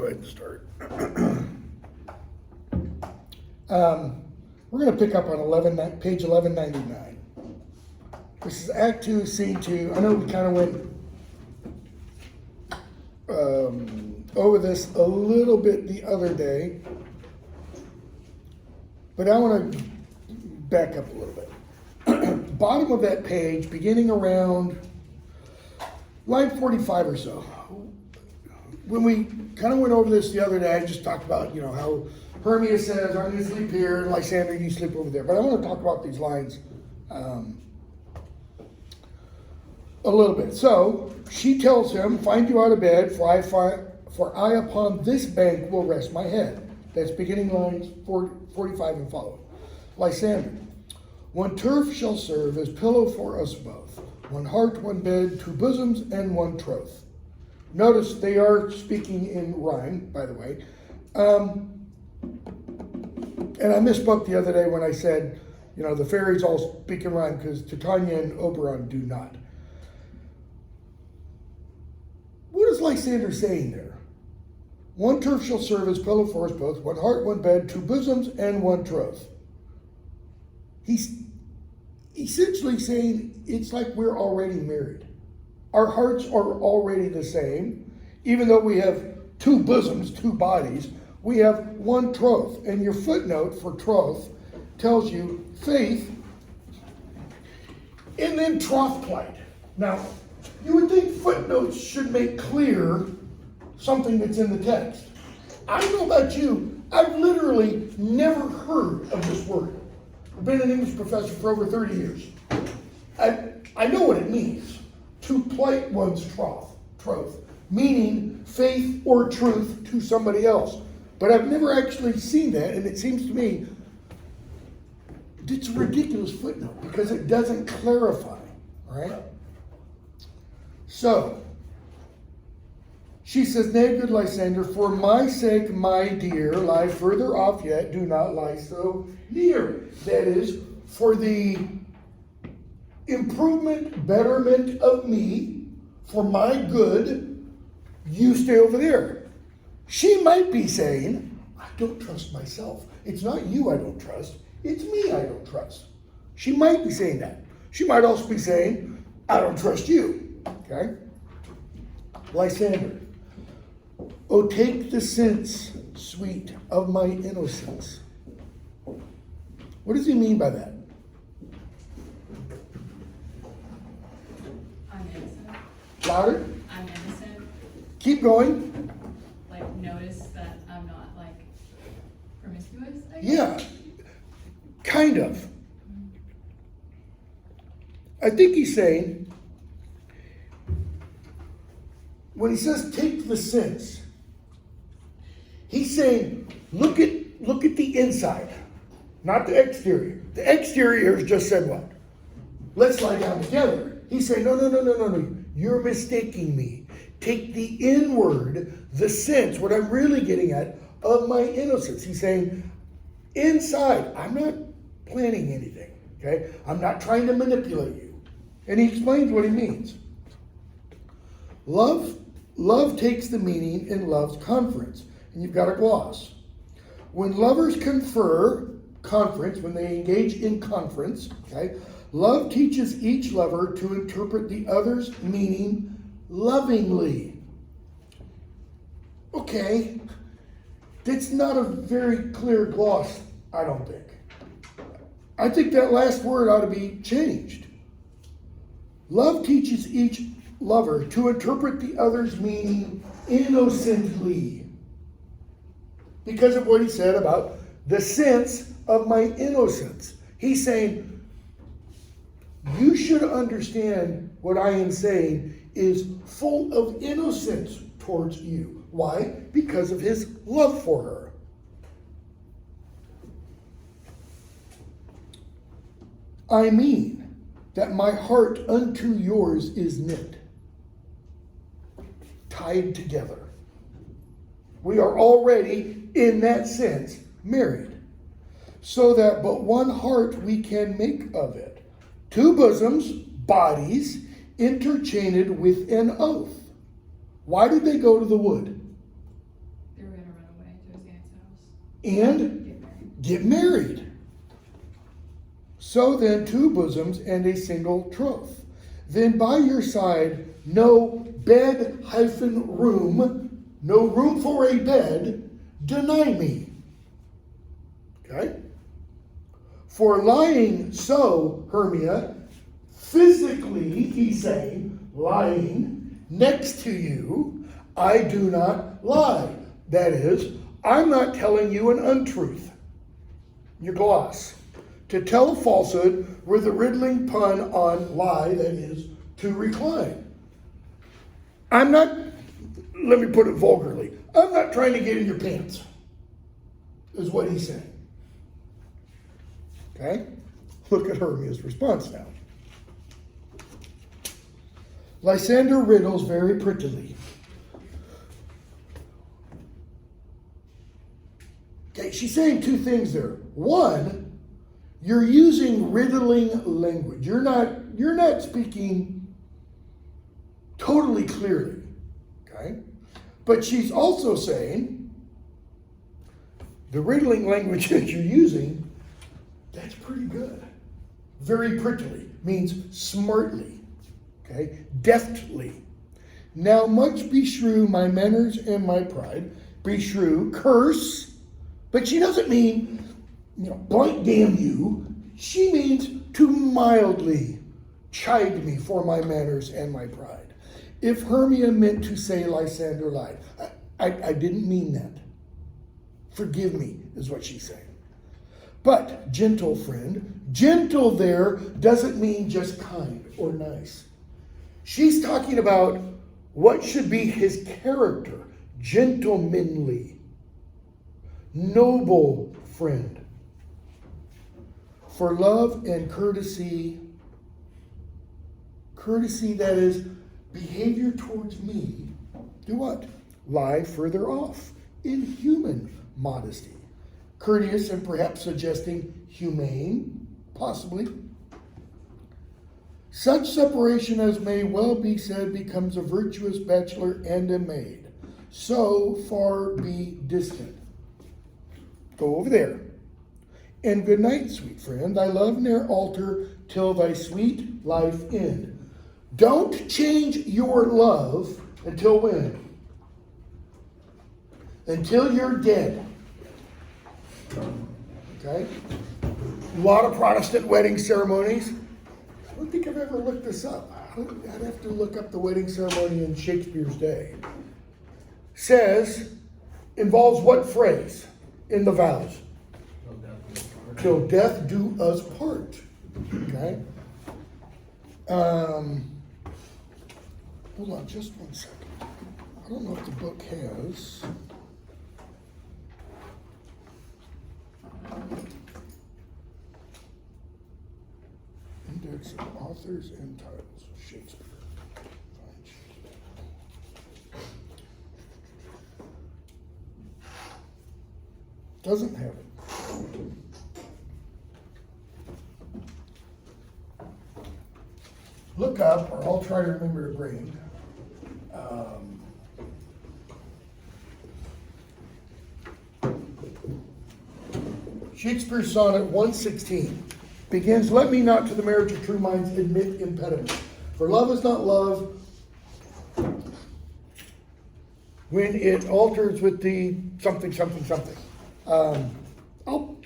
go ahead and start. We're going to pick up on page 1199. This is Act 2, Scene 2. I know we kind of went over this a little bit the other day, but I want to back up a little bit. Bottom of that page, beginning around line 45 or so. When we kind of went over this the other day, I just talked about, how Hermia says, I'm going to sleep here, and Lysander, you sleep over there. But I want to talk about these lines a little bit. So, she tells him, find you out of bed, for I upon this bank will rest my head. That's beginning lines 45 and following. Lysander, one turf shall serve as pillow for us both. One heart, one bed, two bosoms, and one troth. Notice they are speaking in rhyme, by the way. And I misspoke the other day when I said, the fairies all speak in rhyme, because Titania and Oberon do not. What is Lysander saying there? One turf shall serve as pillow for us both, one heart, one bed, two bosoms, and one troth. He's essentially saying it's like we're already married. Our hearts are already the same. Even though we have two bosoms, two bodies, we have one troth. And your footnote for troth tells you faith and then troth plight. Now, you would think footnotes should make clear something that's in the text. I don't know about you, I've literally never heard of this word. I've been an English professor for over 30 years. I know what it means, to plight one's troth, meaning faith or truth to somebody else. But I've never actually seen that, and it seems to me it's a ridiculous footnote because it doesn't clarify, all right? So, she says, nay, good Lysander, for my sake, my dear, lie further off yet, do not lie so near. That is, for the improvement, betterment of me, for my good, you stay over there. She might be saying, I don't trust myself. It's not you I don't trust, it's me I don't trust. She might be saying that. She might also be saying, I don't trust you. Okay? Lysander. Oh, take the sense, sweet, of my innocence. What does he mean by that? I'm innocent. Louder? I'm innocent. Keep going. Like, notice that I'm not, promiscuous, I guess? Yeah, kind of. I think he's saying, when he says take the sense, he's saying look at the inside, not the exterior. The exterior has just said what? Let's lie down together. He's saying, no. You're mistaking me. Take the inward, the sense, what I'm really getting at, of my innocence. He's saying, inside, I'm not planning anything, okay? I'm not trying to manipulate you. And he explains what he means. Love takes the meaning in love's conference. And you've got a gloss. When lovers conference, when they engage in conference, okay, love teaches each lover to interpret the other's meaning lovingly. Okay, that's not a very clear gloss, I don't think. I think that last word ought to be changed. Love teaches each lover to interpret the other's meaning innocently. Because of what he said about the sense of my innocence. He's saying, you should understand what I am saying is full of innocence towards you. Why? Because of his love for her. I mean that my heart unto yours is knit, tied together. We are already, in that sense, married, so that but one heart we can make of it. Two bosoms, bodies, interchained with an oath. Why did they go to the wood? They and get married. So then, two bosoms and a single troth. Then by your side, no bed-room, no room for a bed, deny me. Okay? For lying so, Hermia, physically, he's saying, lying next to you, I do not lie. That is, I'm not telling you an untruth. Your gloss. To tell a falsehood with a riddling pun on lie, that is, to recline. I'm not, let me put it vulgarly, I'm not trying to get in your pants, is what he's saying. Okay? Look at Hermia's response now. Lysander riddles very prettily. Okay, she's saying two things there. One, you're using riddling language. You're not speaking totally clearly. Okay? But she's also saying the riddling language that you're using, that's pretty good. Very prettily means smartly. Okay? Deftly. Now much beshrew my manners and my pride. Beshrew, curse. But she doesn't mean, blank damn you. She means to mildly chide me for my manners and my pride. If Hermia meant to say Lysander lied, I didn't mean that. Forgive me, is what she's saying. But, gentle friend, gentle there doesn't mean just kind or nice. She's talking about what should be his character, gentlemanly, noble friend. For love and courtesy that is behavior towards me, do what? Lie further off in human modesty. Courteous and perhaps suggesting humane, possibly. Such separation as may well be said becomes a virtuous bachelor and a maid. So far be distant. Go over there. And good night, sweet friend. Thy love ne'er alter till thy sweet life end. Don't change your love until when? Until you're dead. Okay? A lot of Protestant wedding ceremonies. I don't think I've ever looked this up. I'd have to look up the wedding ceremony in Shakespeare's day. Involves what phrase in the vows? Till death do us part. Okay? Hold on just one second. I don't know if the book has. Index of authors and titles. Shakespeare. Doesn't have it. Look up, or I'll try to remember to bring. Shakespeare's sonnet 116 begins, let me not to the marriage of true minds admit impediment. For love is not love when it alters with the something, something, something. I'll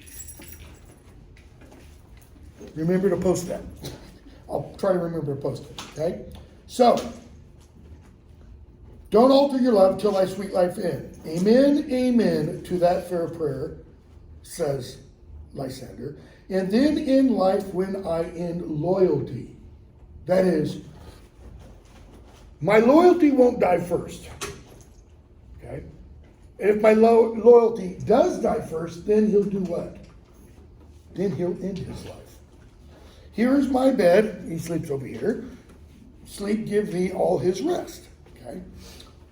remember to post that. I'll try to remember to post it, okay? So, don't alter your love till thy sweet life end. Amen, amen to that fair prayer, says Lysander. And then in life when I end loyalty. That is, my loyalty won't die first, okay? And if my loyalty does die first, then he'll do what? Then he'll end his life. Here is my bed. He sleeps over here. Sleep give thee all his rest. Okay.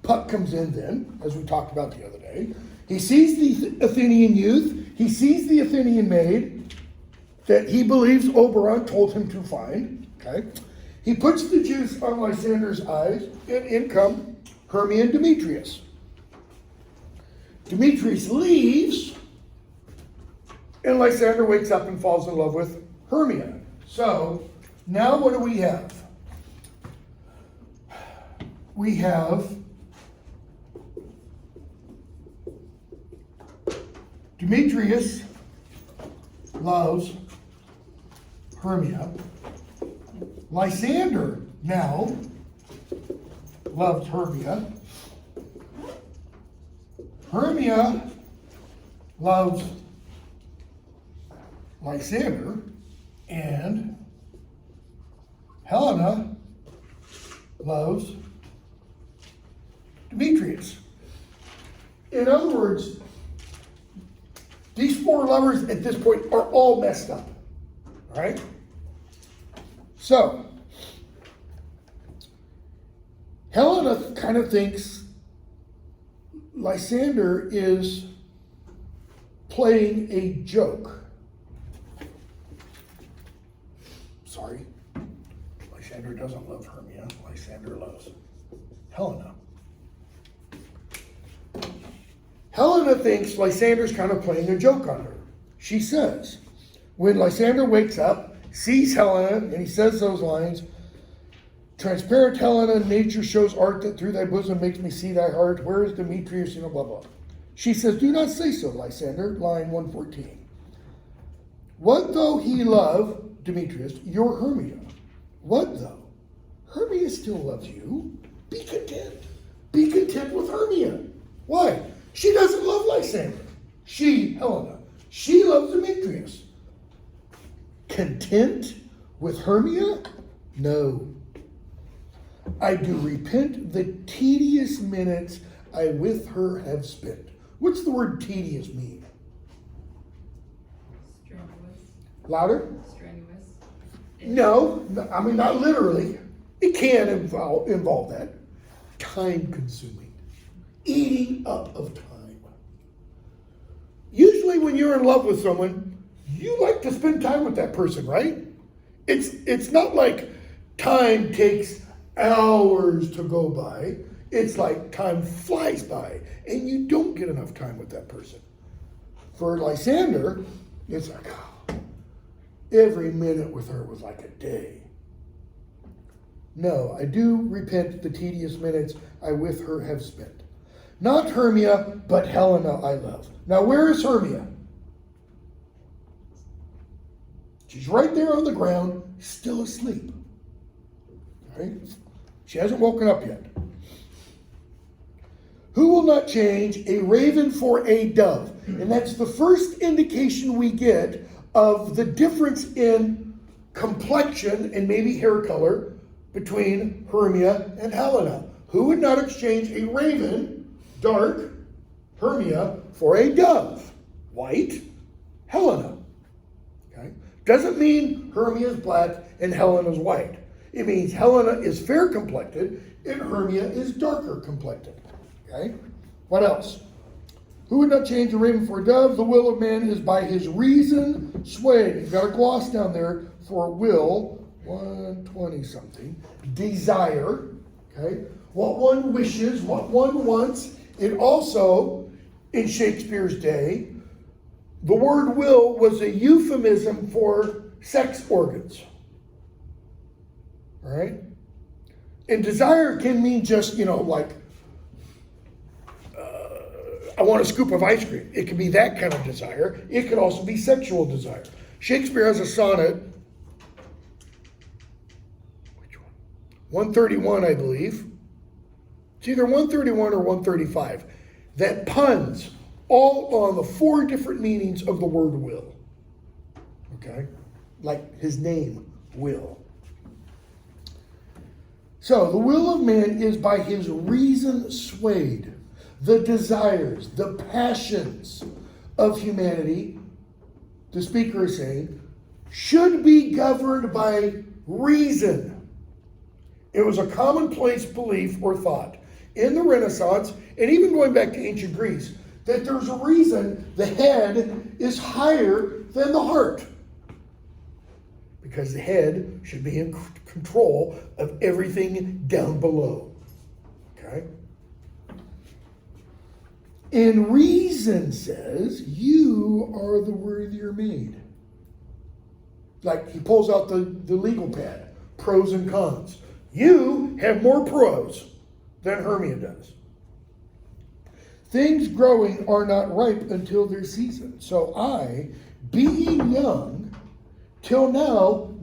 Puck comes in then, as we talked about the other day. He sees the Athenian youth. He sees the Athenian maid that he believes Oberon told him to find. Okay. He puts the juice on Lysander's eyes, and in come Hermia and Demetrius. Demetrius leaves, And Lysander wakes up and falls in love with Hermia. So, now what do we have? We have Demetrius loves Hermia. Lysander now loves Hermia. Hermia loves Lysander, and Helena loves Demetrius. In other words, these four lovers at this point are all messed up. All right? So, Helena kind of thinks Lysander is playing a joke. Sorry. Lysander doesn't love Hermia. Lysander loves Helena. Helena thinks Lysander's kind of playing a joke on her. She says, when Lysander wakes up, sees Helena, and he says those lines, transparent Helena, nature shows art that through thy bosom makes me see thy heart. Where is Demetrius? Blah, blah. She says, do not say so, Lysander, line 114. What though he love Demetrius, your Hermia? What though? Hermia still loves you. Be content. Be content with Hermia. Why? She doesn't love Lysander. Helena, she loves Demetrius. Content with Hermia? No. I do repent the tedious minutes I with her have spent. What's the word tedious mean? Strenuous. Louder? Strenuous. No, I mean, not literally. It can involve that. Time consuming. Eating up of time. Usually when you're in love with someone, you like to spend time with that person, right? It's not like time takes hours to go by. It's like time flies by and you don't get enough time with that person. For Lysander, it's like, oh, every minute with her was like a day. No, I do repent the tedious minutes I with her have spent. Not Hermia, but Helena I love. Now where is Hermia? She's right there on the ground, still asleep. Right? She hasn't woken up yet. Who will not change a raven for a dove? And that's the first indication we get of the difference in complexion and maybe hair color between Hermia and Helena. Who would not exchange a raven, dark, Hermia, for a dove, white, Helena? Okay? Doesn't mean Hermia is black and Helena is white. It means Helena is fair complected and Hermia is darker complected. Okay? What else? Who would not change a raven for a dove? The will of man is by his reason swayed. You've got a gloss down there for will, 120 something. Desire, okay? What one wishes, what one wants. It also, in Shakespeare's day, the word will was a euphemism for sex organs. All right? And desire can mean just, like, I want a scoop of ice cream. It can be that kind of desire. It could also be sexual desire. Shakespeare has a sonnet, which one? 131, I believe. It's either 131 or 135, that puns all on the four different meanings of the word will. Okay? Like his name, Will. So, the will of man is by his reason swayed. The desires, the passions of humanity, the speaker is saying, should be governed by reason. It was a commonplace belief or thought in the Renaissance, and even going back to ancient Greece, that there's a reason the head is higher than the heart. Because the head should be in control of everything down below. Okay? And reason says, you are the worthier maid. Like he pulls out the legal pad, pros and cons. You have more pros than Hermia does. Things growing are not ripe until their season. So I, being young, till now,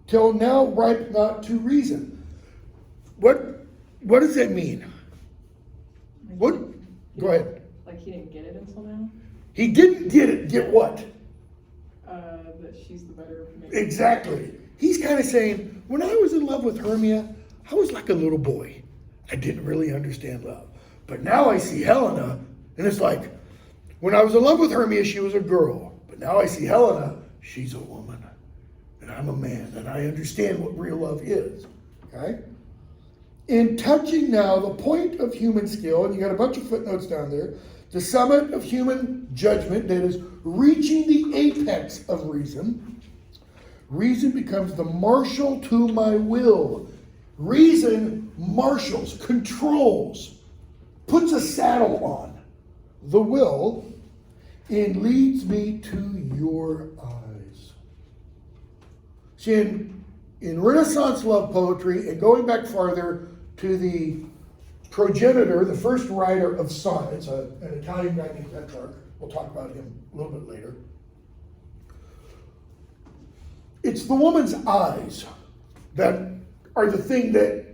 till now ripe not to reason. What does that mean? What? Go ahead. Like he didn't get it until now? He didn't get it. Get what? That she's the better maid. Exactly. He's kind of saying, when I was in love with Hermia, I was like a little boy. I didn't really understand love. But now I see Helena, and it's like, when I was in love with Hermia, she was a girl. But now I see Helena, she's a woman. And I'm a man, and I understand what real love is. Okay? In touching now the point of human skill, and you got a bunch of footnotes down there, the summit of human judgment, that is reaching the apex of reason. Reason becomes the marshal to my will. Reason marshals, controls, puts a saddle on the will, and leads me to your eyes. See, in Renaissance love poetry, and going back farther to the progenitor, the first writer of sonnets, an Italian guy named Petrarch. We'll talk about him a little bit later. It's the woman's eyes that are the thing that,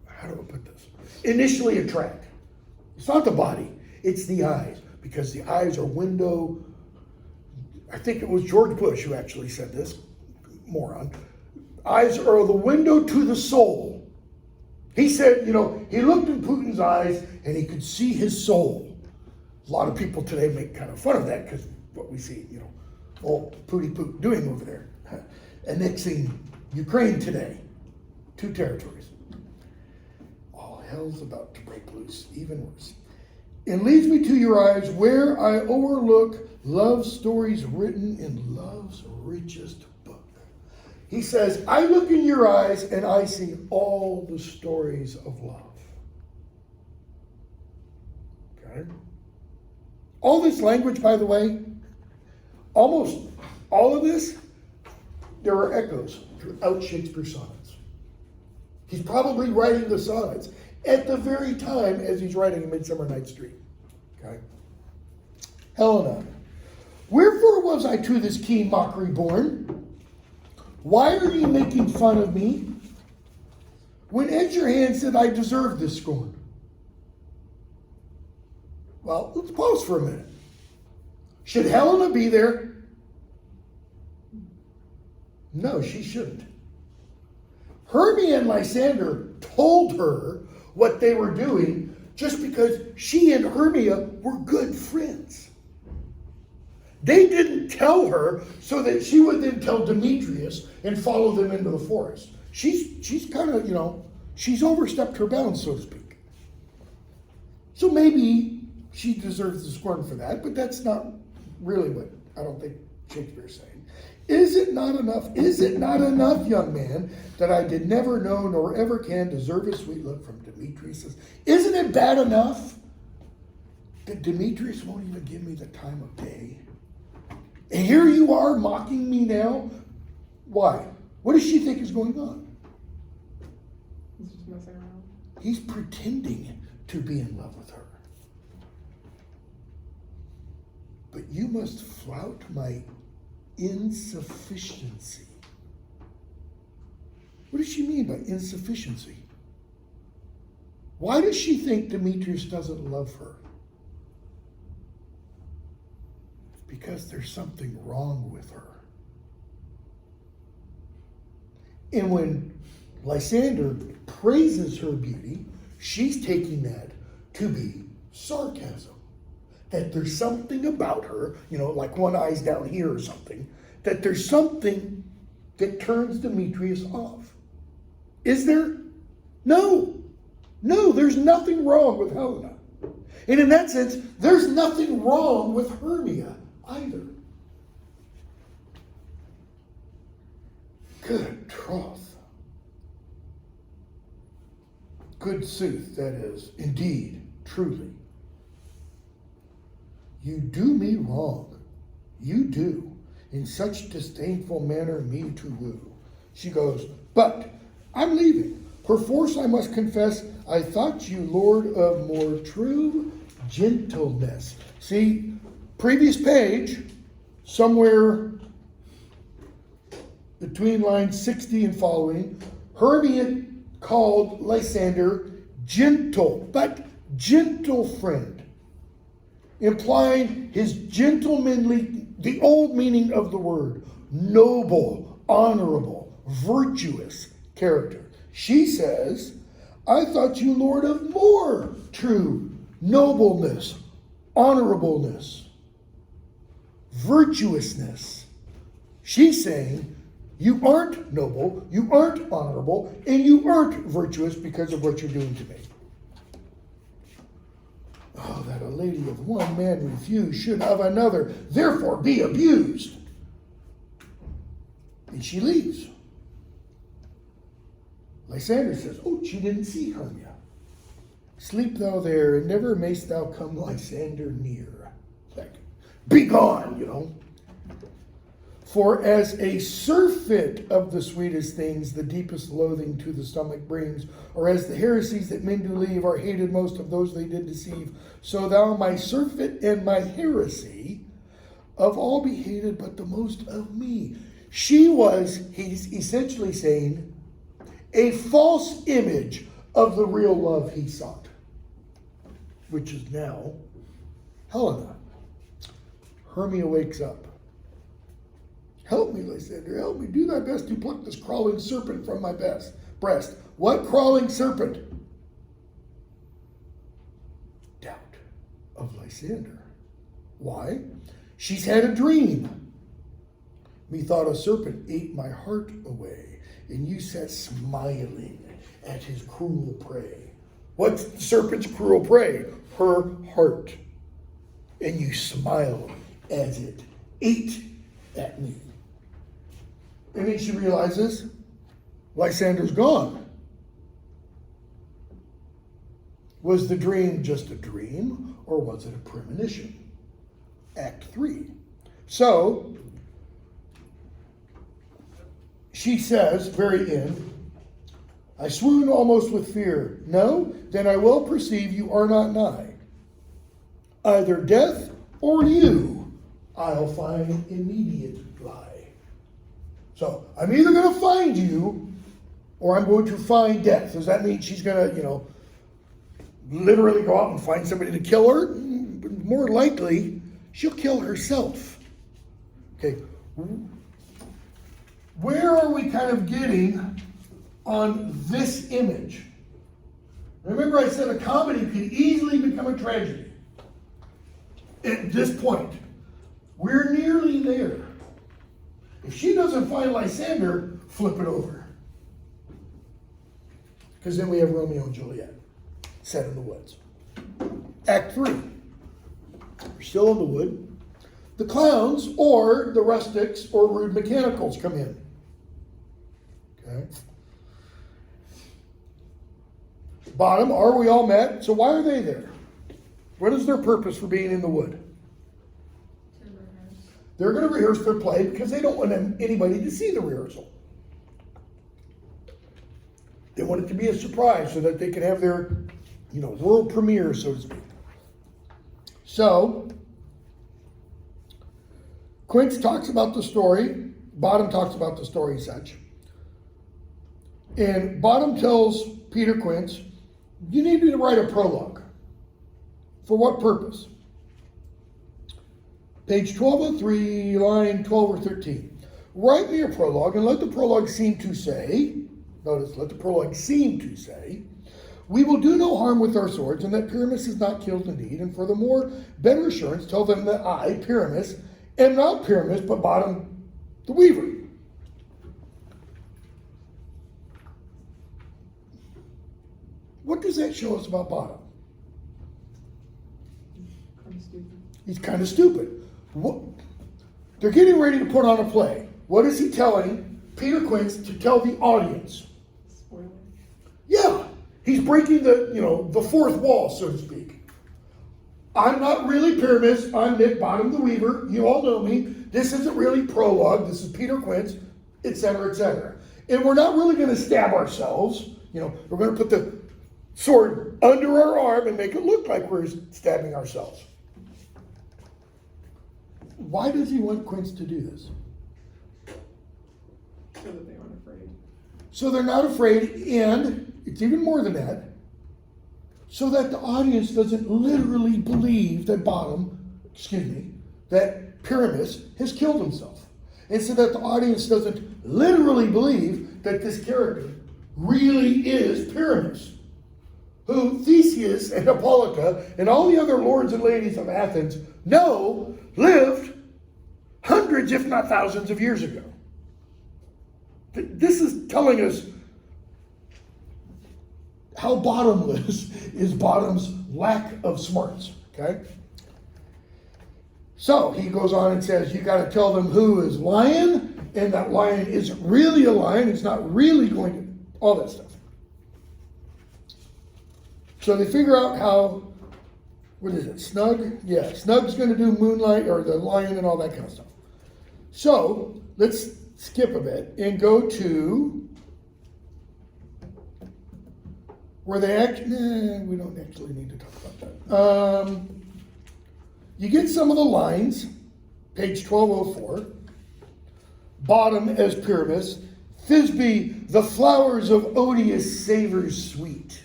how do I put this, initially attract. It's not the body, it's the eyes, because the eyes are window. I think it was George Bush who actually said this, moron. Eyes are the window to the soul. He said, he looked in Putin's eyes and he could see his soul. A lot of people today make kind of fun of that because what we see, old Putin doing over there. Annexing Ukraine today. 2 territories. All hell's about to break loose, even worse. It leads me to your eyes where I overlook love stories written in love's richest book. He says, I look in your eyes and I see all the stories of love. Okay? All this language, by the way, almost all of this, there are echoes throughout Shakespeare's sonnets. He's probably writing the sonnets at the very time as he's writing A Midsummer Night's Dream. Okay? Helena, wherefore was I to this keen mockery born? Why are ye making fun of me? When at your hand said I deserved this scorn. Well, let's pause for a minute. Should Helena be there? No, she shouldn't. Hermia and Lysander told her what they were doing just because she and Hermia were good friends. They didn't tell her so that she would then tell Demetrius and follow them into the forest. She's kind of, she's overstepped her bounds, so to speak. So maybe she deserves the scorn for that, but that's not really what I don't think Shakespeare's saying. Is it not enough, young man, that I did never know nor ever can deserve a sweet look from Demetrius? Isn't it bad enough that Demetrius won't even give me the time of day? And here you are mocking me now? Why? What does she think is going on? He's just messing around. He's pretending to be in love with her. But you must flout my insufficiency. What does she mean by insufficiency? Why does she think Demetrius doesn't love her? Because there's something wrong with her. And when Lysander praises her beauty, she's taking that to be sarcasm. That there's something about her, like one eye's down here or something, that there's something that turns Demetrius off. Is there? No, there's nothing wrong with Helena. And in that sense, there's nothing wrong with Hermia either. Good troth. good sooth, that is, indeed, truly. You do me wrong, you do, in such disdainful manner me to woo. She goes, but I'm leaving. Perforce I must confess, I thought you lord of more true gentleness. See, previous page, somewhere between lines 60 and following, Hermia called Lysander gentle, but gentle friend, implying his gentlemanly, the old meaning of the word, noble, honorable, virtuous character. She says, I thought you lord of more true nobleness, honorableness, virtuousness. She's saying, you aren't noble, you aren't honorable, and you aren't virtuous because of what you're doing to me. Oh, that a lady of one man refused should of another therefore be abused. And she leaves. Lysander says, oh, she didn't see Hermia. Sleep thou there, and never mayst thou come Lysander near. Like, be gone, you know. For as a surfeit of the sweetest things the deepest loathing to the stomach brings, or as the heresies that men do leave are hated most of those they did deceive, so thou my surfeit and my heresy of all be hated but the most of me. She was, he's essentially saying, a false image of the real love he sought, which is now Helena. Hermia wakes up. Help me, Lysander, help me. Do thy best to pluck this crawling serpent from my breast. What crawling serpent? Doubt of Lysander. Why? She's had a dream. Methought a serpent ate my heart away, and you sat smiling at his cruel prey. What's the serpent's cruel prey? Her heart. And you smiled as it ate at me. And then she realizes Lysander's gone. Was the dream just a dream, or was it a premonition? Act 3. So, she says, very end, I swoon almost with fear. No, then I well perceive you are not nigh. Either death or you, I'll find immediate lie. So, I'm either going to find you, or I'm going to find death. Does that mean she's going to, literally go out and find somebody to kill her? More likely, she'll kill herself. Okay. Where are we kind of getting on this image? Remember I said a comedy could easily become a tragedy. At this point, we're nearly there. If she doesn't find Lysander, flip it over. Because then we have Romeo and Juliet, set in the woods. Act 3. We're still in the wood. The clowns or the rustics or rude mechanicals come in. Okay. Bottom, are we all met? So why are they there? What is their purpose for being in the wood? To rehearse. They're going to rehearse their play because they don't want anybody to see the rehearsal. They want it to be a surprise so that they can have their, world premiere, so to speak. So, Quince talks about the story. Bottom talks about the story as such. And Bottom tells Peter Quince, you need to write a prologue. For what purpose? Page 1203, line 12 or 13. Write me a prologue, and let the prologue seem to say, notice, let the prologue seem to say, we will do no harm with our swords, and that Pyramus is not killed indeed, and furthermore, better assurance, tell them that I, Pyramus, am not Pyramus, but Bottom the Weaver. What does that show us about Bottom? Kind of stupid. He's kind of stupid. What? They're getting ready to put on a play. What is he telling Peter Quince to tell the audience? Spoiler. Yeah, He's breaking the fourth wall, so to speak. I'm not really Pyramus. I'm Nick Bottom the Weaver. You all know me. This isn't really prologue. This is Peter Quince, etc., etc. And we're not really going to stab ourselves. We're going to put the sword under our arm and make it look like we're stabbing ourselves. Why does he want Quince to do this? So that they aren't afraid. So they're not afraid, and it's even more than that, so that the audience doesn't literally believe that that Pyramus has killed himself. And so that the audience doesn't literally believe that this character really is Pyramus, who Theseus and Hippolyta and all the other lords and ladies of Athens know lived hundreds, if not thousands of years ago. This is telling us how bottomless is Bottom's lack of smarts, okay? So he goes on and says, you got to tell them who is lion, and that lion isn't really a lion, it's not really going to, all that stuff. So they figure out how, what is it, Snug? Yeah, Snug's going to do Moonlight, or the lion and all that kind of stuff. So let's skip a bit and go to where they we don't actually need to talk about that. You get some of the lines, page 1204. Bottom as Pyramus, Thisbe, the flowers of odious savors sweet.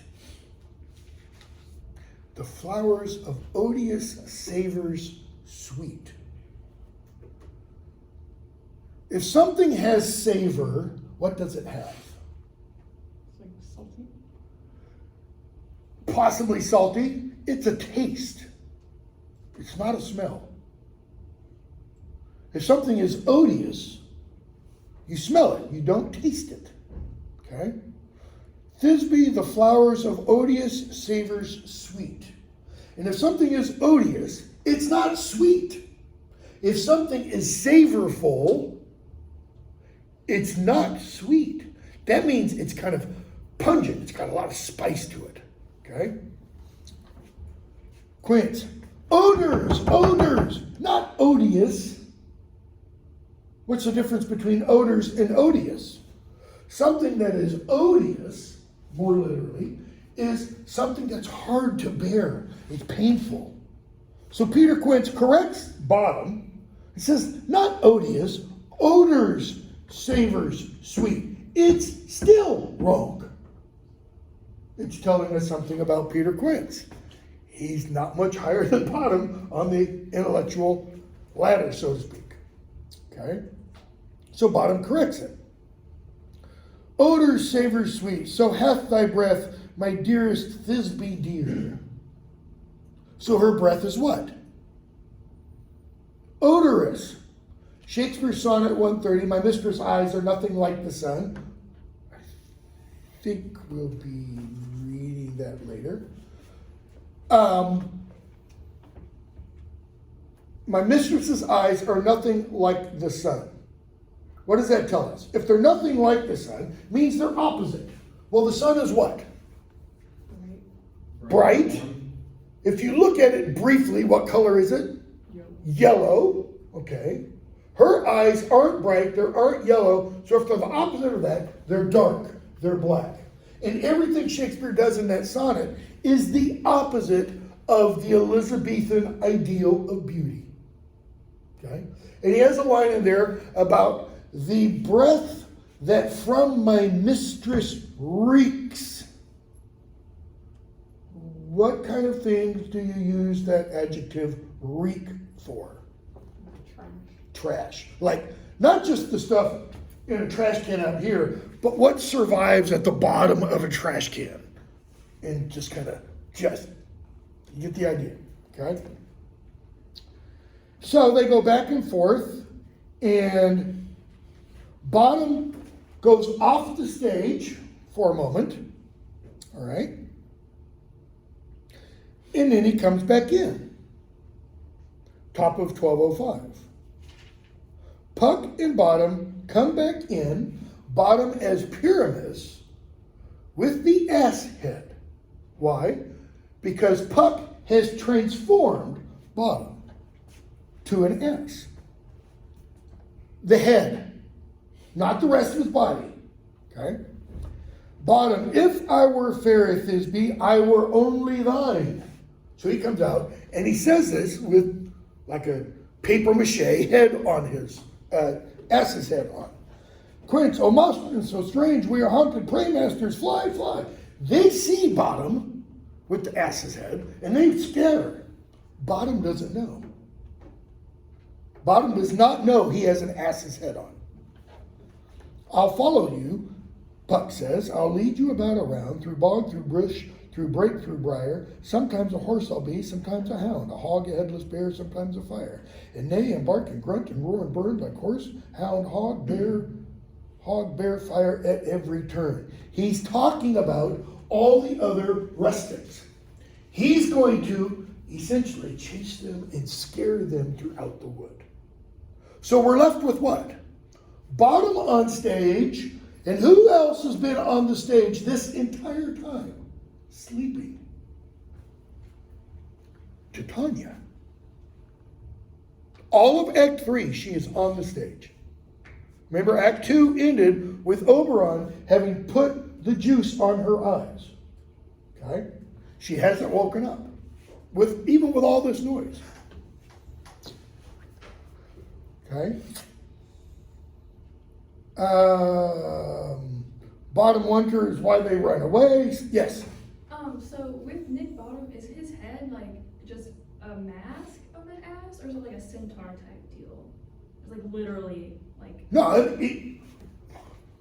The flowers of odious savors sweet. If something has savor, what does it have? It's like salty. Possibly salty. It's a taste. It's not a smell. If something is odious, you smell it, you don't taste it. Okay? Thisbe, the flowers of odious savors sweet. And if something is odious, it's not sweet. If something is savorful, it's not sweet. That means it's kind of pungent. It's got a lot of spice to it. Okay? Quince. Odors, not odious. What's the difference between odors and odious? Something that is odious, more literally, is something that's hard to bear. It's painful. So Peter Quince corrects Bottom. He says, not odious, odors, savors, sweet. It's still wrong. It's telling us something about Peter Quince. He's not much higher than Bottom on the intellectual ladder, so to speak. Okay? So Bottom corrects it. Odors, savors, sweet. So hath thy breath, my dearest Thisbe dear. So her breath is what? Odorous. Shakespeare's sonnet 130, my mistress' eyes are nothing like the sun. I think we'll be reading that later. My mistress's eyes are nothing like the sun. What does that tell us? If they're nothing like the sun, means they're opposite. Well, the sun is what? Bright. If you look at it briefly, what color is it? Yellow. Okay. Her eyes aren't bright, they aren't yellow, so if they're the opposite of that, they're dark, they're black. And everything Shakespeare does in that sonnet is the opposite of the Elizabethan ideal of beauty. Okay? And he has a line in there about the breath that from my mistress reeks. What kind of things do you use that adjective reek for? Trash. Like, not just the stuff in a trash can out here, but what survives at the bottom of a trash can. And just kind of, you get the idea, okay? So they go back and forth, and Bottom goes off the stage for a moment, all right? And then he comes back in, top of 1205. Puck and Bottom come back in, Bottom as Pyramus with the ass head. Why? Because Puck has transformed bottom to an S. The head, not the rest of his body. Okay? Bottom, if I were fair Thisbe, I were only thine. So he comes out and he says this with like a paper mache head on his, S's head on. Quince, oh monstrous and so strange, we are haunted praymasters, fly, fly. They see Bottom with the S's head and they scatter. Bottom doesn't know. Bottom does not know he has an ass's head on. I'll follow you, Puck says. I'll lead you about around, through bog, through bush, through brake, through briar. Sometimes a horse I'll be, sometimes a hound, a hog, a headless bear, sometimes a fire. And neigh and bark and grunt and roar and burn like horse, hound, hog, bear, fire at every turn. He's talking about all the other rustics. He's going to essentially chase them and scare them throughout the wood. So we're left with what? Bottom on stage, and who else has been on the stage this entire time? Sleeping. Titania. All of Act 3, she is on the stage. Remember, Act 2 ended with Oberon having put the juice on her eyes. Okay? She hasn't woken up, even with all this noise. Okay? Bottom wonders why they run away. Yes? So with Nick Bottom, is his head like just a mask of an ass, or is it like a centaur type deal? It's like literally like. No,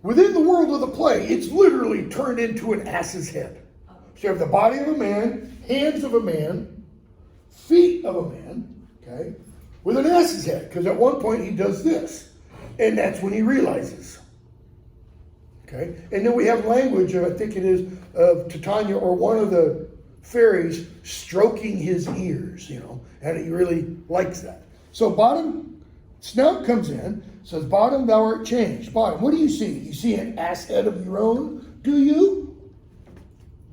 within the world of the play, it's literally turned into an ass's head. Oh. So you have the body of a man, hands of a man, feet of a man, okay, with an ass's head. Because at one point he does this, and that's when he realizes. Okay, and then we have language of, I think it is, of Titania or one of the fairies stroking his ears, and he really likes that. So Bottom, Snout comes in, says, Bottom, thou art changed. Bottom, what do you see? You see an ass head of your own, do you?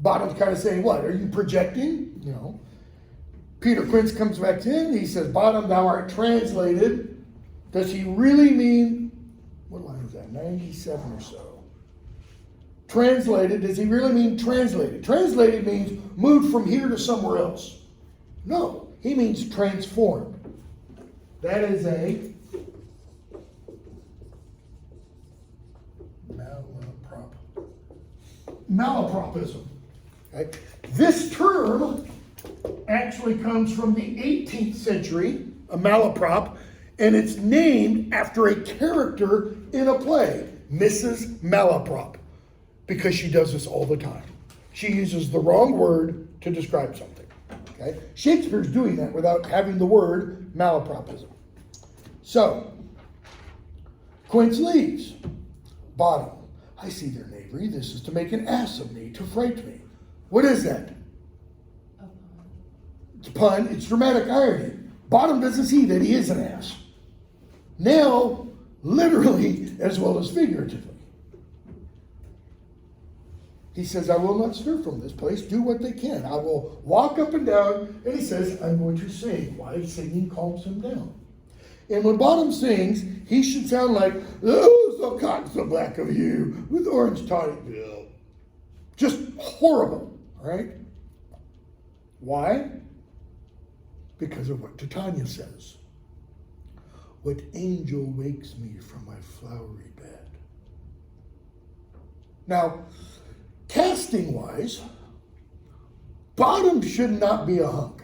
Bottom's kind of saying, what, are you projecting? Peter Quince comes back in, he says, Bottom, thou art translated. Does he really mean, what line is that, 97 or so? Translated, does he really mean translated? Translated means moved from here to somewhere else. No, he means transformed. That is a malapropism. Okay? This term actually comes from the 18th century, a malaprop, and it's named after a character in a play, Mrs. Malaprop. Because she does this all the time. She uses the wrong word to describe something. Okay? Shakespeare's doing that without having the word malapropism. So, Quince leaves. Bottom, I see their knavery. This is to make an ass of me, to fright me. What is that? A pun. It's a pun. It's dramatic irony. Bottom doesn't see that he is an ass. Now, literally as well as figuratively. He says, I will not stir from this place. Do what they can. I will walk up and down. And he says, I'm going to sing. Why? Singing calms him down. And when Bottom sings, he should sound like, oh, so cotton so black of you, with orange tonic bill. Just horrible, right? Why? Because of what Titania says. What angel wakes me from my flowery bed? Now, casting-wise, Bottom should not be a hunk.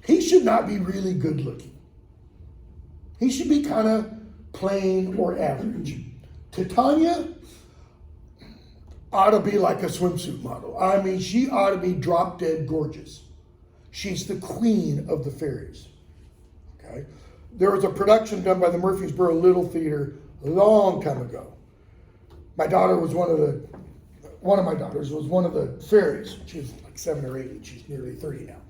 He should not be really good-looking. He should be kind of plain or average. Titania ought to be like a swimsuit model. I mean, she ought to be drop-dead gorgeous. She's the queen of the fairies. Okay? There was a production done by the Murfreesboro Little Theater a long time ago. My daughter was one of my daughters was one of the fairies. She was like 7 or 8, and she's nearly 30 now.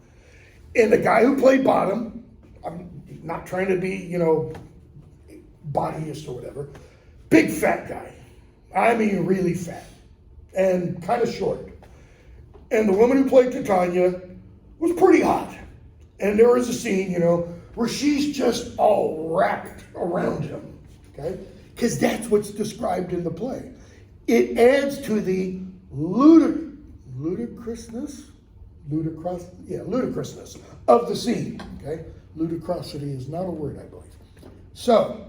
And the guy who played Bottom, I'm not trying to be, bodyist or whatever, big fat guy. I mean, really fat and kind of short. And the woman who played Titania was pretty hot. And there was a scene, where she's just all wrapped around him, okay? Because that's what's described in the play. It adds to the ludicrousness of the scene, okay? Ludicrosity is not a word, I believe. So,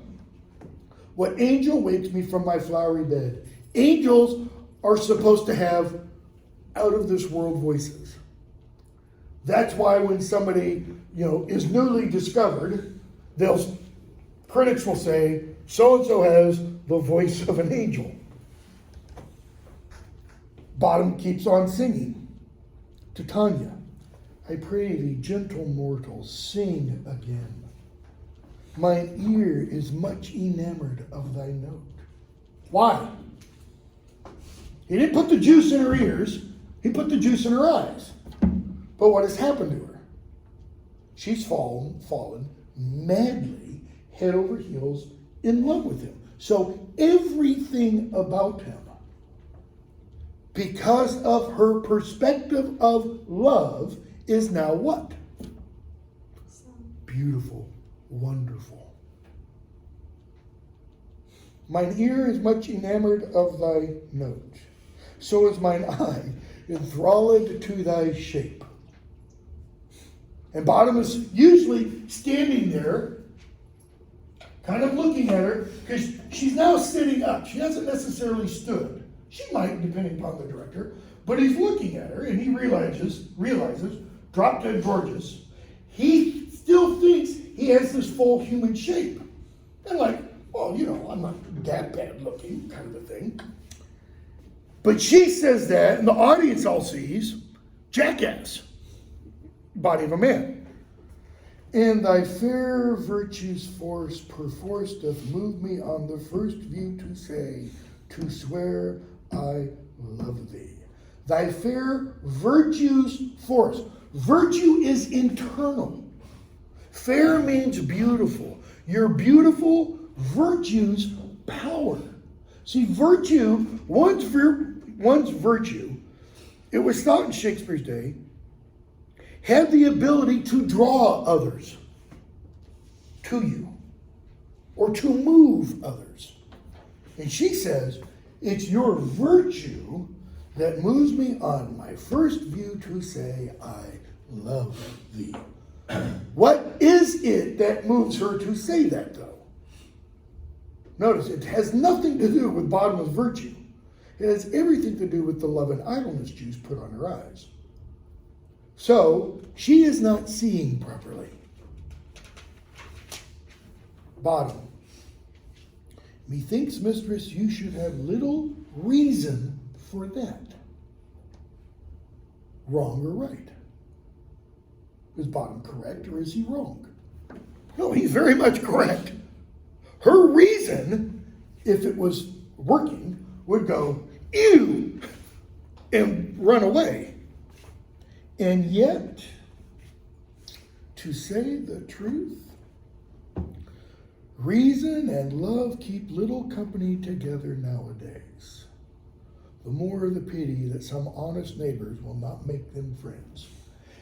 what angel wakes me from my flowery bed? Angels are supposed to have out of this world voices. That's why when somebody, is newly discovered, critics will say, so-and-so has the voice of an angel. Bottom keeps on singing. Titania, I pray thee, gentle mortal, sing again. Mine ear is much enamored of thy note. Why? He didn't put the juice in her ears. He put the juice in her eyes. But what has happened to her? She's fallen madly, head over heels, in love with him. So everything about him, because of her perspective of love, is now what? Beautiful, wonderful. Mine ear is much enamored of thy note. So is mine eye enthralled to thy shape. And Bottom is usually standing there, kind of looking at her, because she's now sitting up. She hasn't necessarily stood. She might, depending upon the director, but he's looking at her and he realizes, drop dead gorgeous, he still thinks he has this full human shape. And like, well, I'm not that bad looking, kind of a thing. But she says that, and the audience all sees, jackass, body of a man. And thy fair virtue's force perforce doth move me on the first view to say, to swear I love thee. Thy fair virtue's force. Virtue is internal. Fair means beautiful. Your beautiful virtue's power. See, virtue, one's virtue, it was thought in Shakespeare's day, had the ability to draw others to you or to move others. And she says, it's your virtue that moves me on my first view to say, I love thee. What is it that moves her to say that, though? Notice, it has nothing to do with Bottom's virtue. It has everything to do with the love and idleness juice put on her eyes. So, she is not seeing properly. Bottom. Methinks, mistress, you should have little reason for that. Wrong or right? Is Bottom correct or is he wrong? No, he's very much correct. Her reason, if it was working, would go, ew, and run away. And yet, to say the truth, reason and love keep little company together nowadays. The more the pity that some honest neighbors will not make them friends.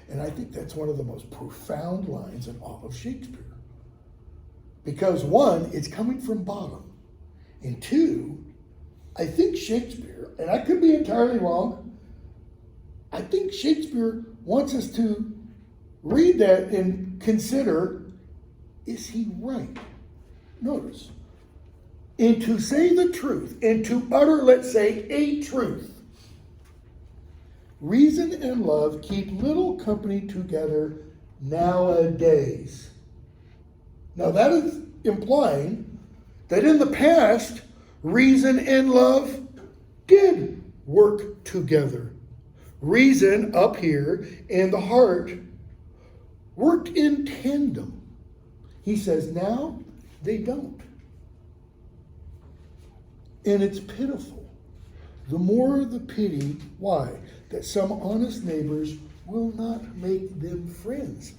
And I think that's one of the most profound lines in all of Shakespeare. Because one, it's coming from Bottom. And two, I think Shakespeare, and I could be entirely wrong, I think Shakespeare wants us to read that and consider, is he right? Notice, and to say the truth, and to utter, let's say, a truth. Reason and love keep little company together nowadays. Now that is implying that in the past, reason and love did work together. Reason up here and the heart worked in tandem. He says now they don't. And it's pitiful. The more the pity, why? That some honest neighbors will not make them friends.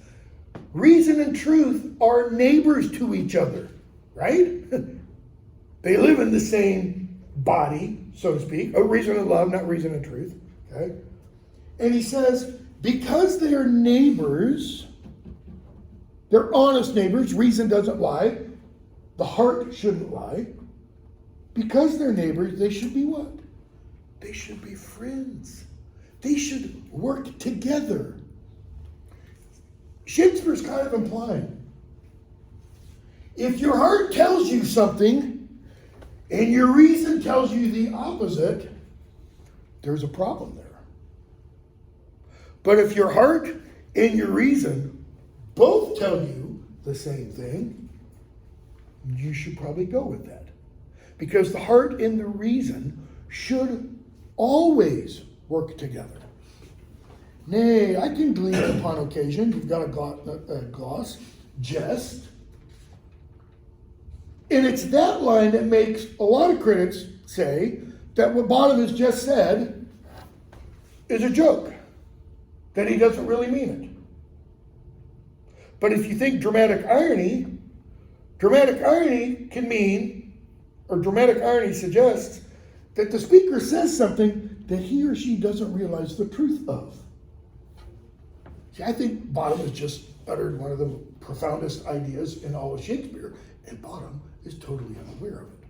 Reason and truth are neighbors to each other, right? They live in the same body, so to speak. Oh, reason and love, not reason and truth, okay? And he says, because they're neighbors, they're honest neighbors, reason doesn't lie, the heart shouldn't lie. Because they're neighbors, they should be what? They should be friends. They should work together. Shakespeare's kind of implying, if your heart tells you something and your reason tells you the opposite, there's a problem there. But if your heart and your reason both tell you the same thing, you should probably go with that. Because the heart and the reason should always work together. Nay, I can glean upon occasion, you've got a gloss, jest. And it's that line that makes a lot of critics say that what Bottom has just said is a joke, that he doesn't really mean it. But if you think dramatic irony can mean, or dramatic irony suggests, that the speaker says something that he or she doesn't realize the truth of. See, I think Bottom has just uttered one of the profoundest ideas in all of Shakespeare, and Bottom is totally unaware of it.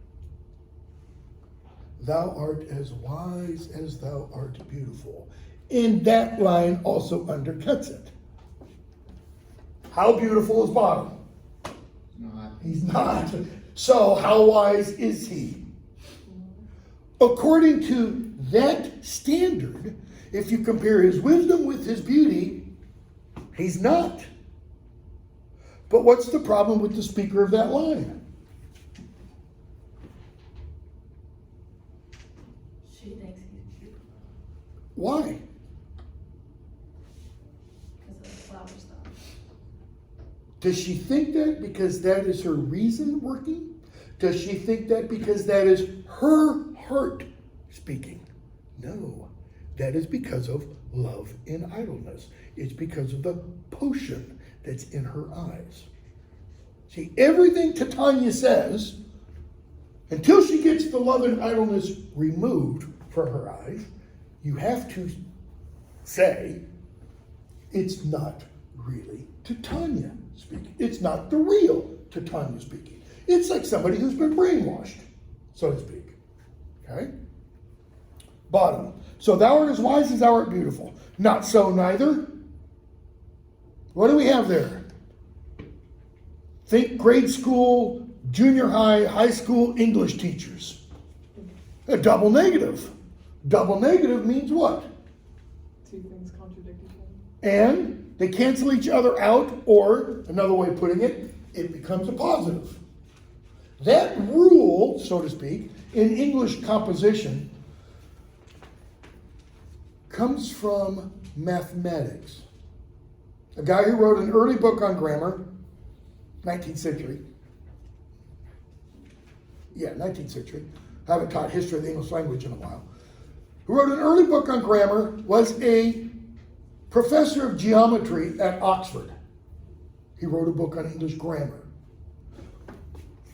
Thou art as wise as thou art beautiful. And that line also undercuts it. How beautiful is Bottom? Not. He's not. So how wise is he? According to that standard, if you compare his wisdom with his beauty, he's not. But what's the problem with the speaker of that line? She thinks he's beautiful Why? because of the flower stuff. Does she think that because that is her reason working? Does she think that because that is her heart speaking? No, that is because of love in idleness. It's because of the potion that's in her eyes. See, everything Titania says, until she gets the love and idleness removed from her eyes, you have to say, it's not really Titania speaking. It's not the real Titania speaking. It's like somebody who's been brainwashed, so to speak. Okay? Bottom. So thou art as wise as thou art beautiful. Not so neither. What do we have there? Think grade school, junior high, high school English teachers. A double negative. Double negative means what? Two things contradict each other. And they cancel each other out, or another way of putting it, it becomes a positive. That rule, so to speak, in English composition comes from mathematics. A guy who wrote an early book on grammar, 19th century. Yeah, 19th century. I haven't taught history of the English language in a while. Who wrote an early book on grammar, was a professor of geometry at Oxford. He wrote a book on English grammar.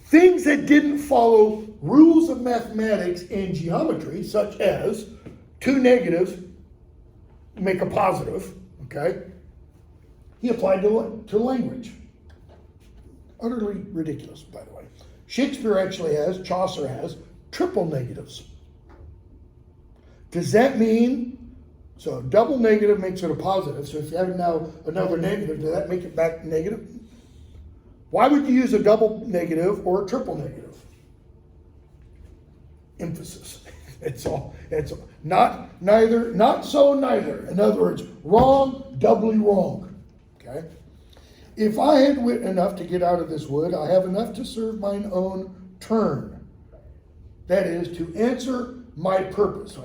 Things that didn't follow rules of mathematics and geometry, such as two negatives make a positive, okay? He applied to language. Utterly ridiculous, by the way. Shakespeare actually has, Chaucer has, triple negatives. Does that mean, so a double negative makes it a positive, so if you have now another negative, does that make it back negative? Why would you use a double negative or a triple negative? Emphasis. It's all. Not neither, not so neither. In other words, wrong, doubly wrong. Okay? If I had wit enough to get out of this wood, I have enough to serve mine own turn. That is, to answer my purpose,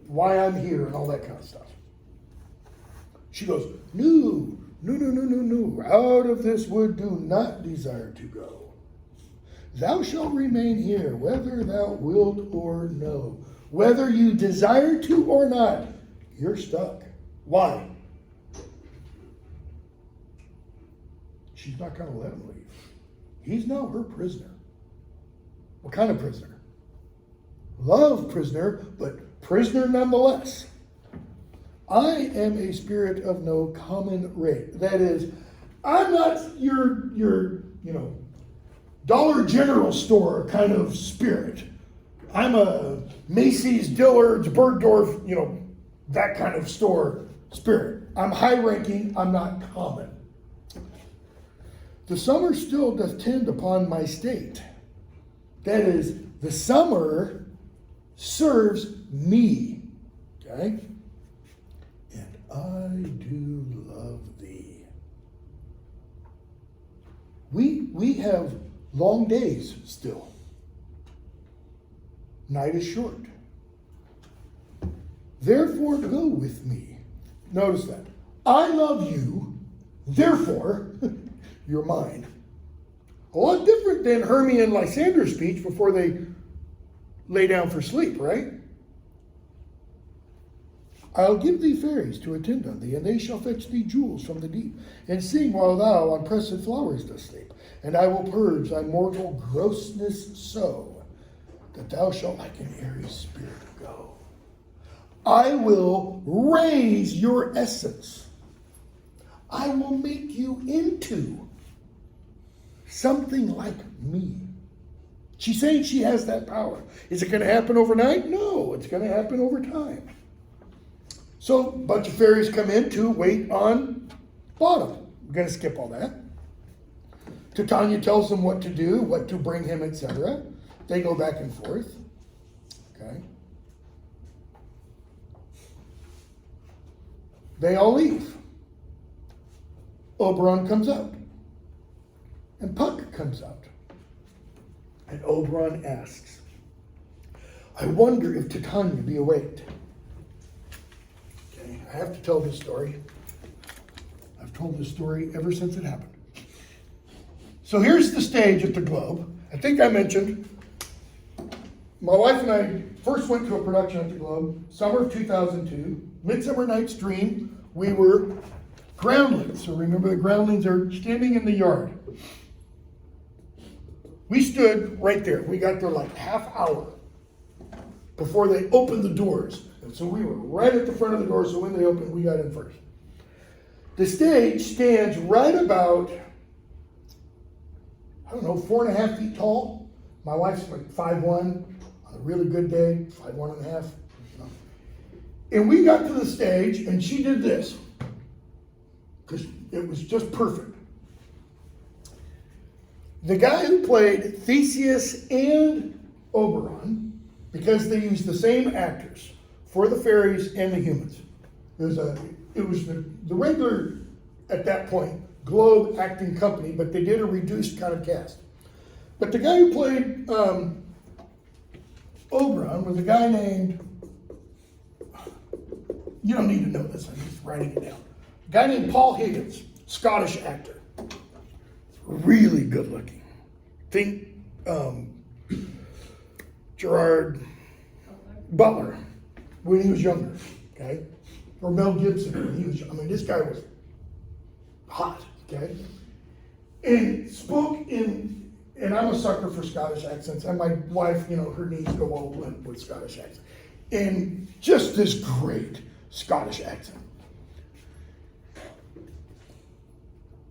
why I'm here and all that kind of stuff. She goes, no. Out of this wood do not desire to go. Thou shalt remain here, whether thou wilt or no. Whether you desire to or not, you're stuck. Why? She's not going to let him leave. He's now her prisoner. What kind of prisoner? Love prisoner, but prisoner nonetheless. I am a spirit of no common rate. That is, I'm not your Dollar General store kind of spirit. I'm a Macy's, Dillard's, Bergdorf, that kind of store spirit. I'm high ranking, I'm not common. The summer still doth tend upon my state. That is, the summer serves me. Okay? And I do love thee. We have long days still. Night is short. Therefore go with me. Notice that. I love you, therefore you're mine. A lot different than Hermie and Lysander's speech before they lay down for sleep, right? I'll give thee fairies to attend on thee, and they shall fetch thee jewels from the deep, and sing while thou on pressed flowers dost sleep. And I will purge thy mortal grossness so, that thou shalt like an airy spirit go. I will raise your essence. I will make you into something like me. She's saying she has that power. Is it going to happen overnight? No, it's going to happen over time. So a bunch of fairies come in to wait on Bottom. We're going to skip all that. Titania tells them what to do, what to bring him, etc. They go back and forth. Okay. They all leave. Oberon comes out. And Puck comes out. And Oberon asks, I wonder if Titania be awake. Okay, I have to tell this story. I've told this story ever since it happened. So here's the stage at the Globe. I think I mentioned, my wife and I first went to a production at the Globe, summer of 2002, Midsummer Night's Dream. We were groundlings. So remember, the groundlings are standing in the yard. We stood right there. We got there like half hour before they opened the doors. And so we were right at the front of the door, so when they opened, we got in first. The stage stands right about, 4.5 feet tall. My wife's like 5'1", on a really good day, 5'1.5". And we got to the stage, and she did this, because it was just perfect. The guy who played Theseus and Oberon, because they used the same actors for the fairies and the humans. It was the regular, at that point, Globe acting company, but they did a reduced kind of cast. But the guy who played Oberon was a guy named, you don't need to know this, I'm just writing it down. A guy named Paul Higgins, Scottish actor. Really good looking. Think Gerard Butler when he was younger, okay? Or Mel Gibson when he was young. This guy was hot, okay? And spoke in, and I'm a sucker for Scottish accents, and my wife, her knees go all limp with Scottish accents. And just this great Scottish accent.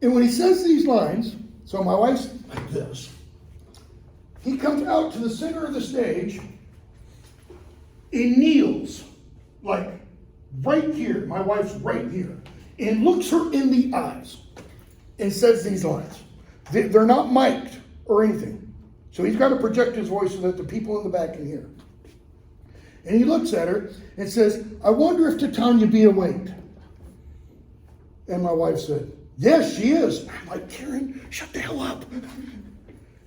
And when he says these lines, so my wife's like this, he comes out to the center of the stage and kneels, like right here, my wife's right here, and looks her in the eyes and says these lines. They're not mic'd or anything. So he's got to project his voice so that the people in the back can hear. And he looks at her and says, I wonder if Titania be awake. And my wife said, yes, she is. I'm like, Karen, shut the hell up.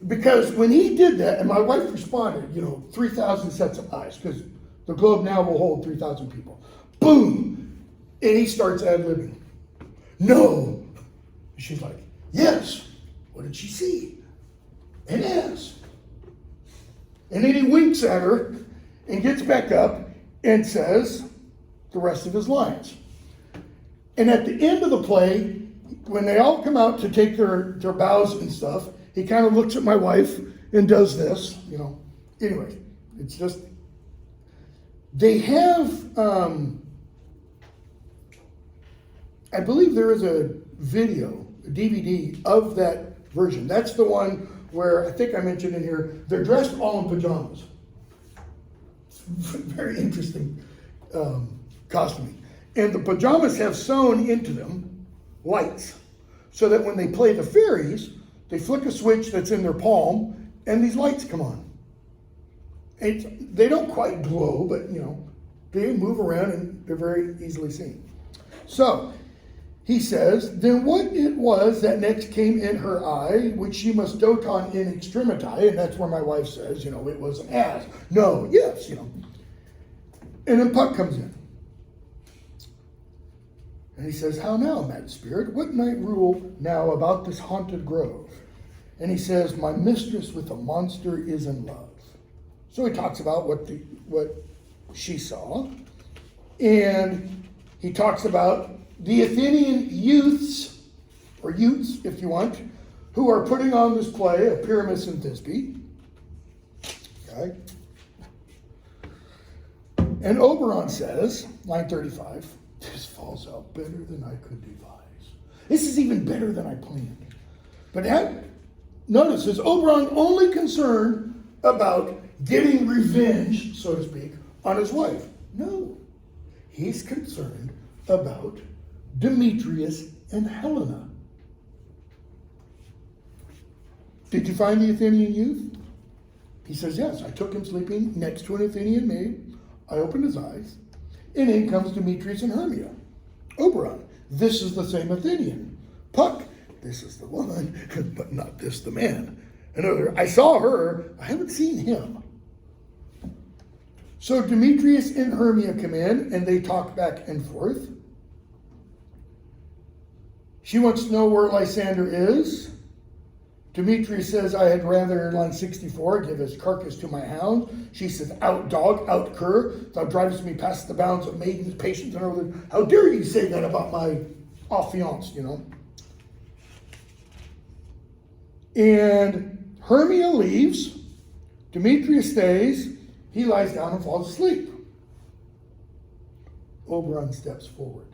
Because when he did that, and my wife responded, 3,000 sets of eyes, because the Globe now will hold 3,000 people. Boom! And he starts ad-libbing. No! And she's like, yes! What did she see? An ass. And then he winks at her and gets back up and says the rest of his lines. And at the end of the play, when they all come out to take their bows and stuff, he kind of looks at my wife and does this, Anyway, it's just, they have I believe there is a video, a DVD of that version. That's the one where I think I mentioned in here, they're dressed all in pajamas. It's very interesting costuming. And the pajamas have sewn into them lights, so that when they play the fairies, they flick a switch that's in their palm, and these lights come on. And they don't quite glow, but they move around and they're very easily seen. So, he says, then what it was that next came in her eye, which she must dote on in extremity, and that's where my wife says, it was an ass. No, yes, And then Puck comes in. And he says, how now, mad spirit? What night rule now about this haunted grove? And he says, my mistress with the monster is in love. So he talks about what she saw. And he talks about the Athenian youths, or Utes, if you want, who are putting on this play of Pyramus and Thisbe. Okay. And Oberon says, line 35, this falls out better than I could devise. This is even better than I planned. But notice, is Oberon only concerned about getting revenge, so to speak, on his wife? No. He's concerned about Demetrius and Helena. Did you find the Athenian youth? He says, yes, I took him sleeping next to an Athenian maid. I opened his eyes, and in comes Demetrius and Hermia. Oberon, this is the same Athenian. Puck, this is the woman, but not this the man. Another, I saw her, I haven't seen him. So Demetrius and Hermia come in, and they talk back and forth. She wants to know where Lysander is. Demetrius says, I had rather, line 64, give his carcass to my hound. She says, out dog, out cur, thou drivest me past the bounds of maidens' patience and other. How dare you say that about my affianced, And Hermia leaves. Demetrius stays. He lies down and falls asleep. Oberon steps forward.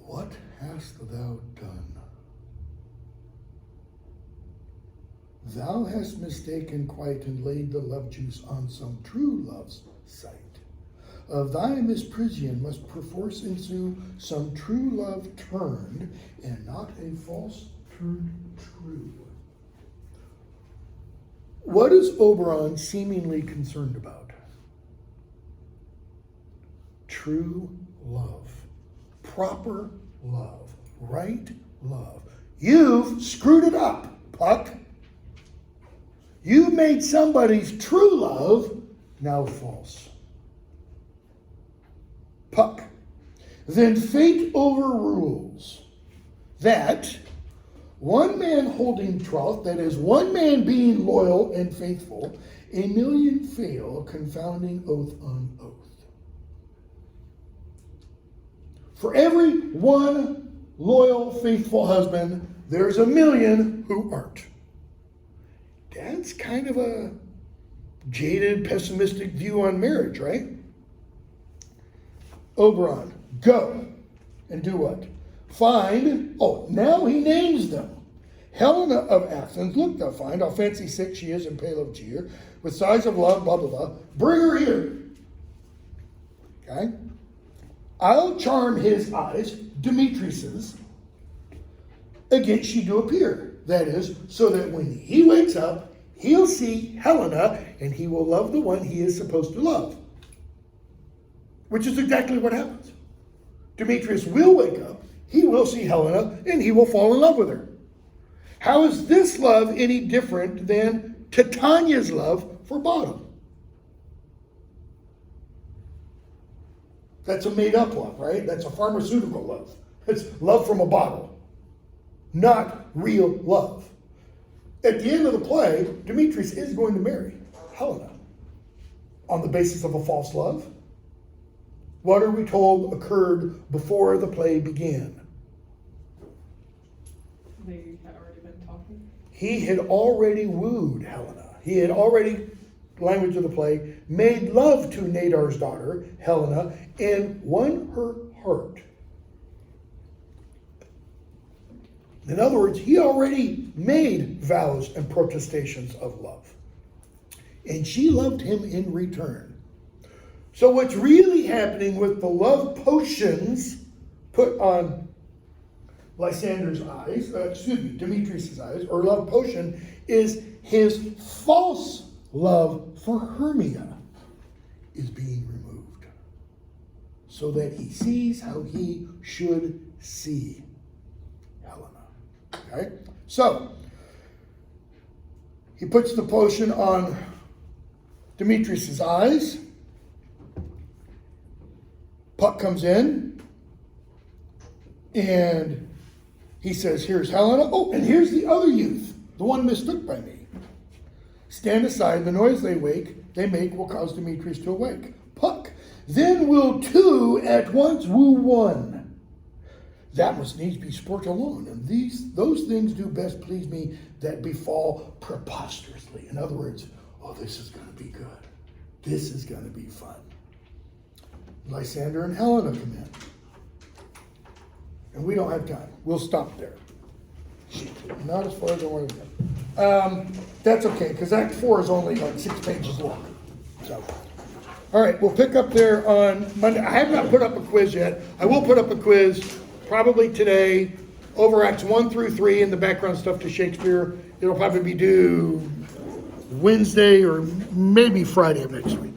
What hast thou done? Thou hast mistaken quite and laid the love juice on some true love's sight. Of thy misprision must perforce ensue some true love turned, and not a false turned true. What is Oberon seemingly concerned about? True love. Proper love. Right love. You've screwed it up, Puck. You made somebody's true love now false. Puck. Then fate overrules that one man holding troth, that is, one man being loyal and faithful, a million fail, confounding oath on oath. For every one loyal, faithful husband, there's a million who aren't. That's kind of a jaded, pessimistic view on marriage, right? Oberon, go and do what? Now he names them. Helena of Athens, look thou find how fancy sick she is and pale of cheer, with sighs of love, blah, blah, blah. Bring her here. Okay? I'll charm his eyes, Demetrius's, against she do appear. That is, so that when he wakes up, he'll see Helena, and he will love the one he is supposed to love. Which is exactly what happens. Demetrius will wake up, he will see Helena, and he will fall in love with her. How is this love any different than Titania's love for Bottom? That's a made-up love, right? That's a pharmaceutical love. It's love from a bottle, not real love. At the end of the play, Demetrius is going to marry Helena on the basis of a false love. What are we told occurred before the play began? They had already been talking. He had already wooed Helena. He had already, language of the play, made love to Nadar's daughter, Helena, and won her heart. In other words, he already made vows and protestations of love. And she loved him in return. So what's really happening with the love potions put on Lysander's eyes, Demetrius' eyes, or love potion, is his false love for Hermia is being removed. So that he sees how he should see Helena. Okay? So, he puts the potion on Demetrius' eyes. Puck comes in, and he says, here's Helena. Oh, and here's the other youth, the one mistook by me. Stand aside, the noise they make will cause Demetrius to awake. Puck, then will two at once woo one. That must needs be sport alone, and those things do best please me that befall preposterously. In other words, oh, this is going to be good. This is going to be fun. Lysander and Helena come in. And we don't have time. We'll stop there. Not as far as I want to go. That's okay, because Act 4 is only like 6 pages long. So, all right, we'll pick up there on Monday. I have not put up a quiz yet. I will put up a quiz probably today over Acts 1 through 3 and the background stuff to Shakespeare. It'll probably be due Wednesday or maybe Friday of next week.